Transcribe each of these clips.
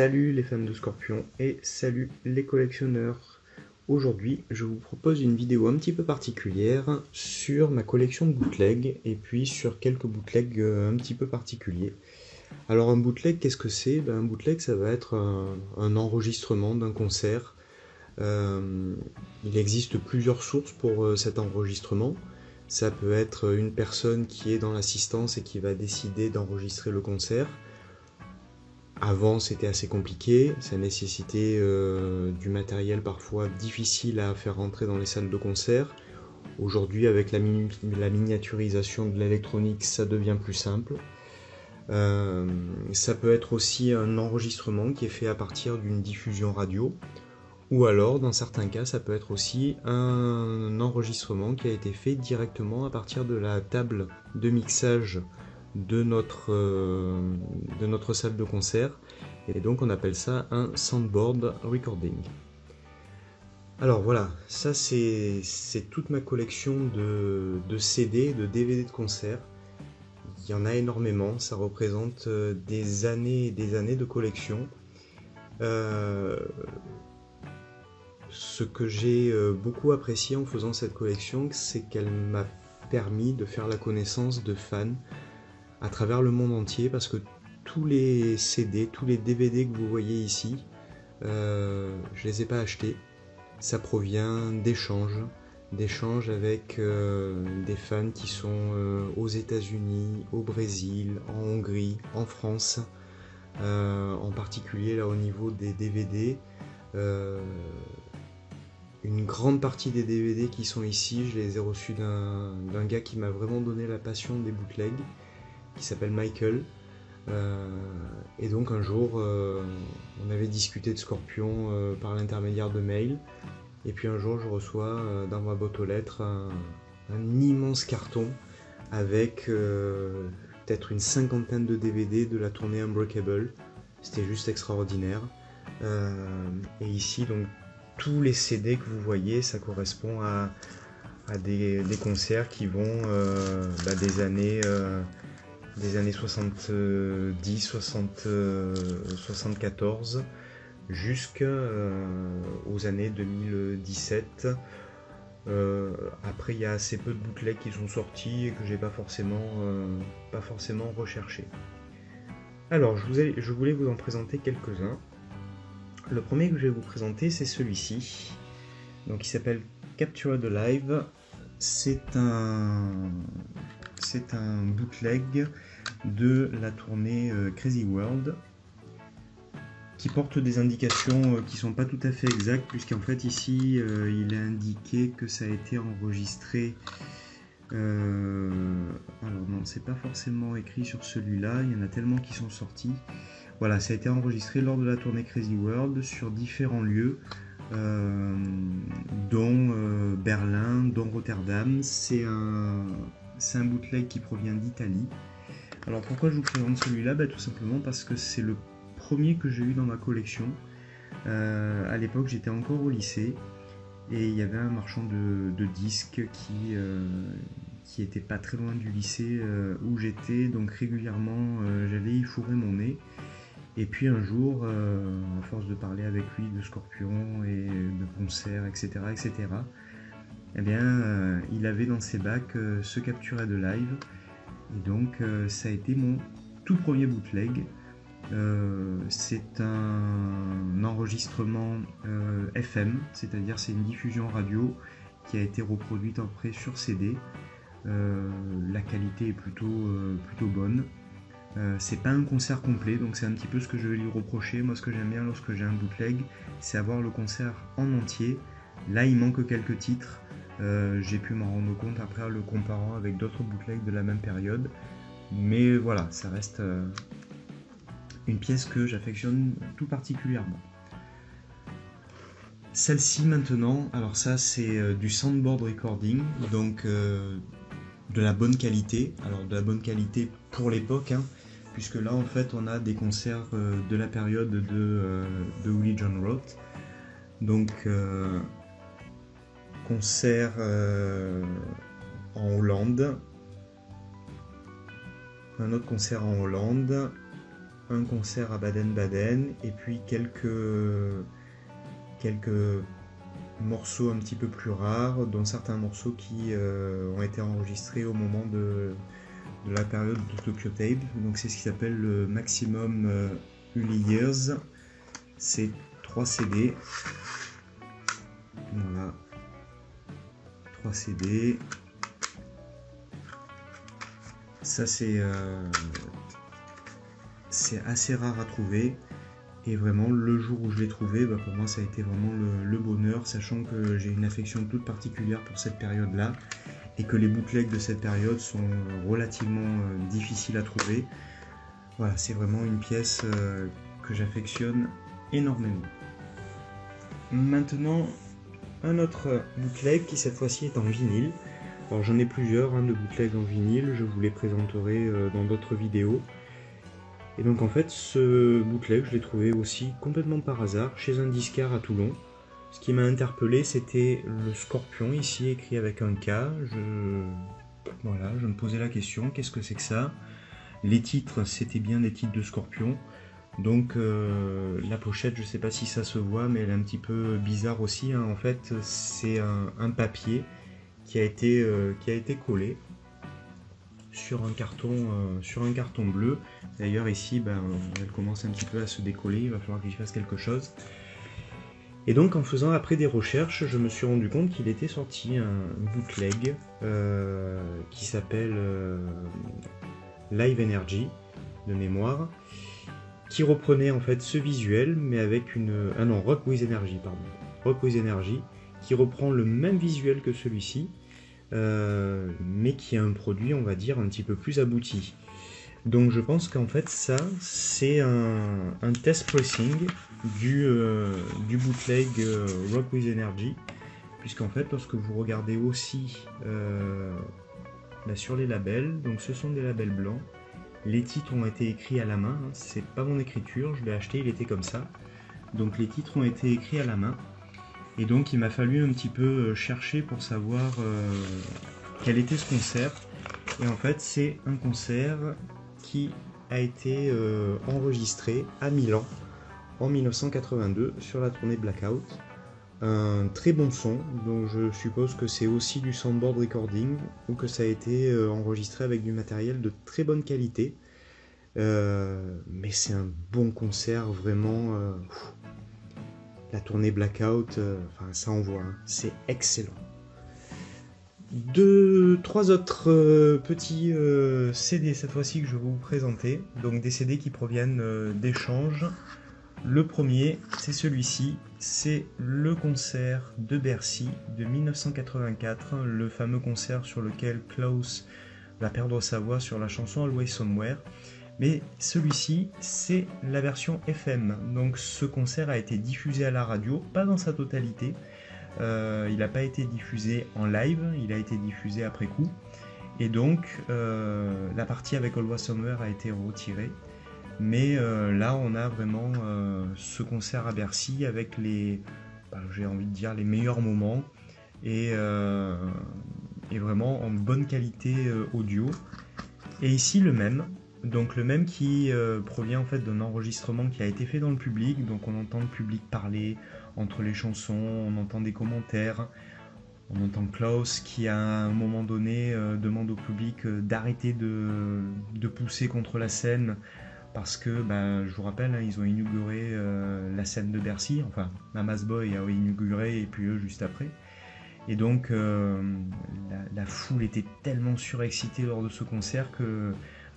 Salut les fans de Scorpion et salut les collectionneurs. Aujourd'hui, je vous propose une vidéo un petit peu particulière sur ma collection de bootlegs et puis sur quelques bootlegs un petit peu particuliers. Alors un bootleg, qu'est-ce que c'est? Un bootleg, ça va être un enregistrement d'un concert. Il existe plusieurs sources pour cet enregistrement. Ça peut être une personne qui est dans l'assistance et qui va décider d'enregistrer le concert. Avant, c'était assez compliqué, ça nécessitait du matériel parfois difficile à faire rentrer dans les salles de concert. Aujourd'hui, avec la miniaturisation de l'électronique, ça devient plus simple. Ça peut être aussi un enregistrement qui est fait à partir d'une diffusion radio, ou alors, dans certains cas, ça peut être aussi un enregistrement qui a été fait directement à partir de la table de mixage de notre salle de concert, et donc on appelle ça un soundboard recording. Alors voilà, ça c'est toute ma collection de CD, de DVD de concert. Il y en a énormément, ça représente des années et des années de collection. Ce que j'ai beaucoup apprécié en faisant cette collection, c'est qu'elle m'a permis de faire la connaissance de fans à travers le monde entier, parce que tous les CD, tous les DVD que vous voyez ici, je les ai pas achetés. Ça provient d'échanges avec des fans qui sont aux États-Unis, au Brésil, en Hongrie, en France, en particulier là au niveau des DVD. Une grande partie des DVD qui sont ici, je les ai reçus d'un gars qui m'a vraiment donné la passion des bootlegs, qui s'appelle Michael. Et donc un jour, on avait discuté de Scorpion par l'intermédiaire de mail. Et puis un jour, je reçois dans ma boîte aux lettres un immense carton avec peut-être une cinquantaine de DVD de la tournée Unbreakable. C'était juste extraordinaire. Et ici, donc, tous les CD que vous voyez, ça correspond à des concerts qui vont des années 70, 74 jusqu'aux années 2017. Après, il y a assez peu de bootlegs qui sont sortis et que j'ai pas forcément recherché. Alors, je voulais vous en présenter quelques-uns. Le premier que je vais vous présenter, c'est celui-ci. Donc, il s'appelle Captured Alive. C'est un bootleg de la tournée Crazy World, qui porte des indications qui sont pas tout à fait exactes, puisqu'en fait ici il est indiqué que ça a été enregistré. Alors non, c'est pas forcément écrit sur celui-là, il y en a tellement qui sont sortis. Voilà, ça a été enregistré lors de la tournée Crazy World sur différents lieux, dont Berlin, dont Rotterdam. C'est un bootleg qui provient d'Italie. Alors pourquoi je vous présente celui-là? Tout simplement parce que c'est le premier que j'ai eu dans ma collection. À l'époque, j'étais encore au lycée et il y avait un marchand de disques qui était pas très loin du lycée où j'étais, donc régulièrement j'allais y fourrer mon nez. Et puis un jour, à force de parler avec lui de Scorpion et de concerts, etc., eh bien, il avait dans ses bacs ce Captured Alive. Et donc, ça a été mon tout premier bootleg. C'est un enregistrement FM, c'est-à-dire c'est une diffusion radio qui a été reproduite après sur CD. La qualité est plutôt bonne. C'est pas un concert complet, donc c'est un petit peu ce que je vais lui reprocher. Moi, ce que j'aime bien lorsque j'ai un bootleg, c'est avoir le concert en entier. Là, il manque quelques titres. J'ai pu m'en rendre compte après en le comparant avec d'autres bootlegs de la même période. Mais voilà, ça reste une pièce que j'affectionne tout particulièrement. Celle-ci maintenant, alors ça c'est du soundboard recording, donc de la bonne qualité. Alors de la bonne qualité pour l'époque, puisque là en fait on a des concerts de la période de Willie John Roth. Donc concert en Hollande, un autre concert en Hollande, un concert à Baden-Baden et puis quelques morceaux un petit peu plus rares, dont certains morceaux qui ont été enregistrés au moment de la période de Tokyo Tape. Donc c'est ce qui s'appelle le Maximum Uli Years. C'est 3 CD. Voilà. 3 CD. Ça c'est assez rare à trouver. Et vraiment, le jour où je l'ai trouvé, pour moi, ça a été vraiment le bonheur, sachant que j'ai une affection toute particulière pour cette période-là, et que les bootlegs de cette période sont relativement difficiles à trouver. Voilà, c'est vraiment une pièce que j'affectionne énormément. Maintenant, un autre bootleg qui cette fois-ci est en vinyle. Alors j'en ai plusieurs de bootlegs en vinyle, je vous les présenterai dans d'autres vidéos. Et donc en fait ce bootleg je l'ai trouvé aussi complètement par hasard chez un disquaire à Toulon. Ce qui m'a interpellé c'était le Scorpion ici écrit avec un K. Voilà, je me posais la question, qu'est-ce que c'est que ça? Les titres c'était bien des titres de Scorpion. Donc la pochette, je sais pas si ça se voit mais elle est un petit peu bizarre aussi. En fait c'est un papier qui a été collé sur un carton bleu. D'ailleurs ici elle commence un petit peu à se décoller, il va falloir que j'y fasse quelque chose. Et donc en faisant après des recherches, je me suis rendu compte qu'il était sorti un bootleg qui s'appelle Live Energy de mémoire, qui reprenait en fait ce visuel mais avec Rock with Energy, pardon. Rock with Energy, qui reprend le même visuel que celui-ci, mais qui est un produit, on va dire, un petit peu plus abouti. Donc je pense qu'en fait ça, c'est un test pressing du bootleg Rock with Energy, puisqu'en fait lorsque vous regardez aussi sur les labels, donc ce sont des labels blancs, les titres ont été écrits à la main, c'est pas mon écriture, je l'ai acheté, il était comme ça, donc les titres ont été écrits à la main. Et donc il m'a fallu un petit peu chercher pour savoir quel était ce concert. Et en fait c'est un concert qui a été enregistré à Milan en 1982 sur la tournée Blackout. Un très bon son, donc je suppose que c'est aussi du soundboard recording ou que ça a été enregistré avec du matériel de très bonne qualité. Mais c'est un bon concert vraiment... La tournée Blackout, ça envoie, c'est excellent. 3 autres petits CD cette fois-ci que je vais vous présenter, donc des CD qui proviennent d'échanges. Le premier, c'est celui-ci, c'est le concert de Bercy de 1984, le fameux concert sur lequel Klaus va perdre sa voix sur la chanson Always Somewhere. Mais celui-ci, c'est la version FM. Donc ce concert a été diffusé à la radio, pas dans sa totalité. Il n'a pas été diffusé en live, il a été diffusé après coup. Et donc la partie avec Always Somewhere a été retirée. Mais là, on a vraiment ce concert à Bercy avec j'ai envie de dire, les meilleurs moments. Et vraiment en bonne qualité audio. Et ici, le même. Donc le même qui provient en fait d'un enregistrement qui a été fait dans le public, donc on entend le public parler entre les chansons, on entend des commentaires, on entend Klaus qui à un moment donné demande au public d'arrêter de pousser contre la scène parce que, je vous rappelle, ils ont inauguré la scène de Bercy, enfin Mama's Boy a inauguré et puis eux juste après. Et donc la foule était tellement surexcitée lors de ce concert que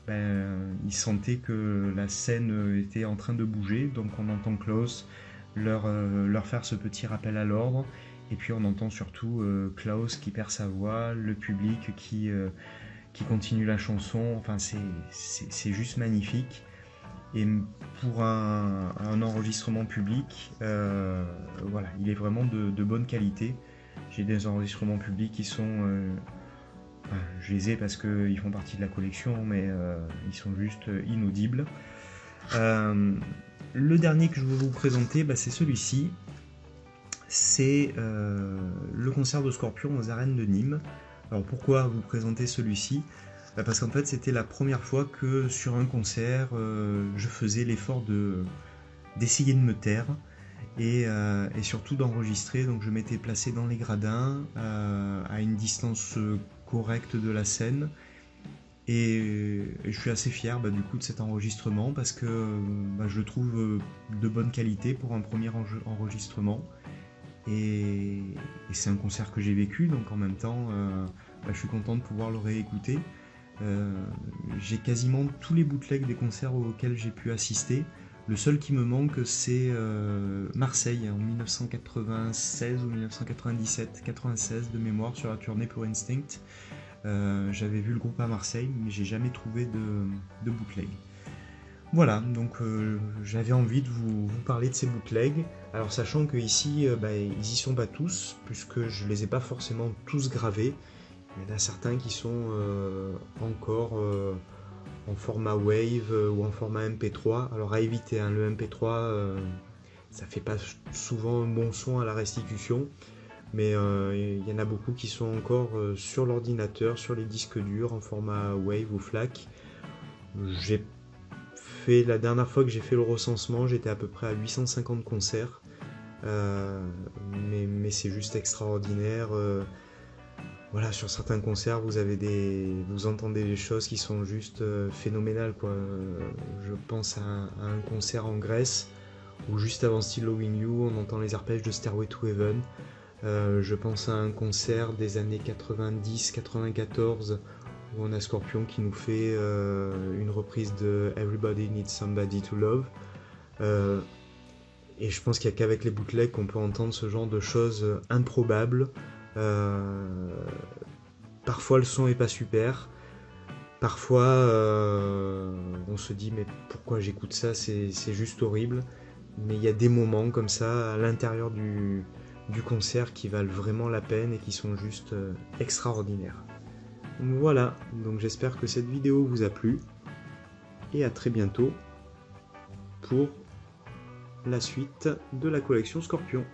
ils sentaient que la scène était en train de bouger, donc on entend Klaus leur faire ce petit rappel à l'ordre, et puis on entend surtout Klaus qui perd sa voix, le public qui continue la chanson, enfin c'est juste magnifique. Et pour un enregistrement public, voilà, il est vraiment de bonne qualité. J'ai des enregistrements publics qui sont... je les ai parce qu'ils font partie de la collection, mais ils sont juste inaudibles. Le dernier que je veux vous présenter, c'est celui-ci. C'est le concert de Scorpion aux arènes de Nîmes. Alors pourquoi vous présenter celui-ci? Parce qu'en fait c'était la première fois que sur un concert je faisais l'effort d'essayer de me taire et surtout d'enregistrer. Donc je m'étais placé dans les gradins à une distance correcte de la scène et je suis assez fier du coup de cet enregistrement parce que je le trouve de bonne qualité pour un premier enregistrement et c'est un concert que j'ai vécu, donc en même temps je suis content de pouvoir le réécouter. J'ai quasiment tous les bootlegs des concerts auxquels j'ai pu assister. Le seul qui me manque, c'est Marseille en 1996 ou 1997, 96 de mémoire sur la tournée pour Instinct. J'avais vu le groupe à Marseille, mais j'ai jamais trouvé de bootleg. Voilà, donc j'avais envie de vous parler de ces bootlegs. Alors sachant que ici, ils y sont pas tous, puisque je les ai pas forcément tous gravés. Il y en a certains qui sont encore en format Wave ou en format MP3. Alors à éviter, hein, le MP3, ça fait pas souvent un bon son à la restitution, mais il y en a beaucoup qui sont encore sur l'ordinateur, sur les disques durs, en format Wave ou FLAC. La dernière fois que j'ai fait le recensement, j'étais à peu près à 850 concerts, mais c'est juste extraordinaire. Voilà, sur certains concerts, vous entendez des choses qui sont juste phénoménales, quoi. Je pense à un concert en Grèce où juste avant Still Loving You, on entend les arpèges de Stairway to Heaven. Je pense à un concert des années 90-94 où on a Scorpion qui nous fait une reprise de Everybody Needs Somebody to Love. Et je pense qu'il n'y a qu'avec les bootlegs qu'on peut entendre ce genre de choses improbables. Parfois le son est pas super, parfois on se dit mais pourquoi j'écoute ça, c'est juste horrible, mais il y a des moments comme ça à l'intérieur du concert qui valent vraiment la peine et qui sont juste extraordinaires. Voilà, donc j'espère que cette vidéo vous a plu et à très bientôt pour la suite de la collection Scorpion.